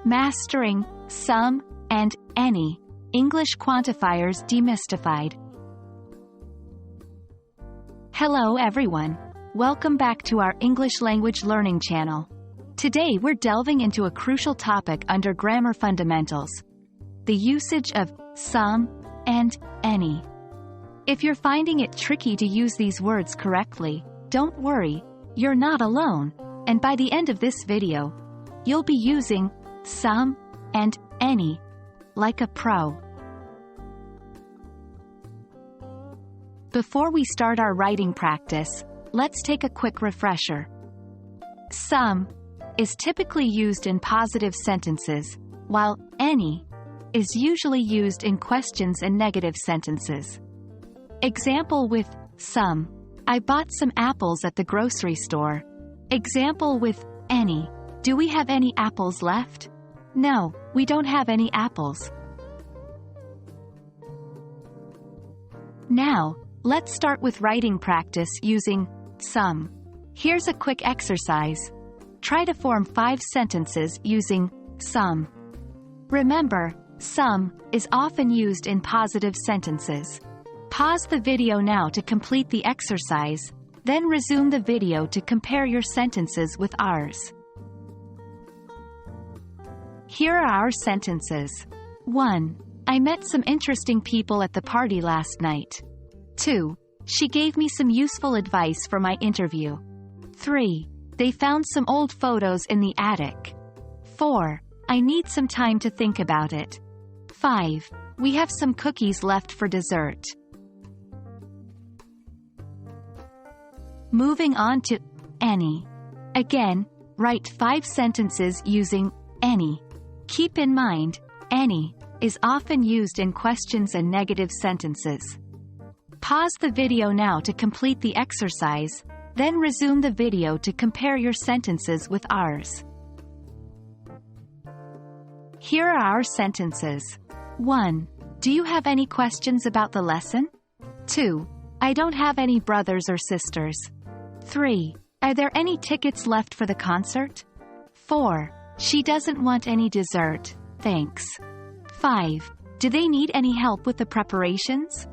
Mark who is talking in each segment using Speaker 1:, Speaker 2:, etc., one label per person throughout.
Speaker 1: Mastering Some and Any English Quantifiers Demystified. Hello everyone. Welcome back to our English language learning channel. Today we're delving into a crucial topic under grammar fundamentals: the usage of some and any. If you're finding it tricky to use these words correctly, don't worry, you're not alone, and by the end of this video, you'll be using some and any like a pro. Before we start our writing practice, let's take a quick refresher. Some is typically used in positive sentences, while any is usually used in questions and negative sentences. Example with some: I bought some apples at the grocery store. Example with any: do we have any apples left? No, we don't have any apples. Now, let's start with writing practice using some. Here's a quick exercise. Try to form 5 sentences using some. Remember, some is often used in positive sentences. Pause the video now to complete the exercise, then resume the video to compare your sentences with ours. Here are our sentences. 1. I met some interesting people at the party last night. 2. She gave me some useful advice for my interview. 3. They found some old photos in the attic. 4. I need some time to think about it. 5. We have some cookies left for dessert. Moving on to any. Again, write 5 sentences using any. Keep in mind, any is often used in questions and negative sentences. Pause the video now to complete the exercise, then resume the video to compare your sentences with ours. Here are our sentences. 1. Do you have any questions about the lesson? 2. I don't have any brothers or sisters. 3. Are there any tickets left for the concert? 4. She doesn't want any dessert, thanks. 5. Do they need any help with the preparations?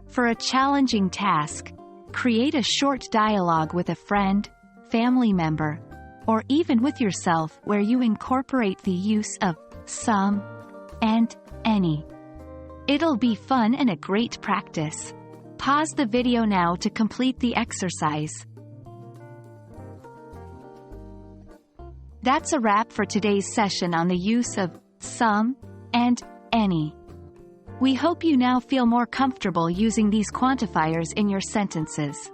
Speaker 1: For a challenging task, create a short dialogue with a friend, family member, or even with yourself where you incorporate the use of some and any. It'll be fun and a great practice. Pause the video now to complete the exercise. That's a wrap for today's session on the use of some and any. We hope you now feel more comfortable using these quantifiers in your sentences.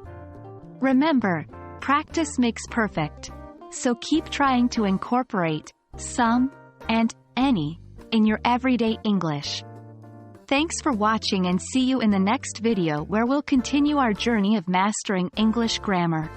Speaker 1: Remember, practice makes perfect, so keep trying to incorporate some and any in your everyday English. Thanks for watching, and see you in the next video where we'll continue our journey of mastering English grammar.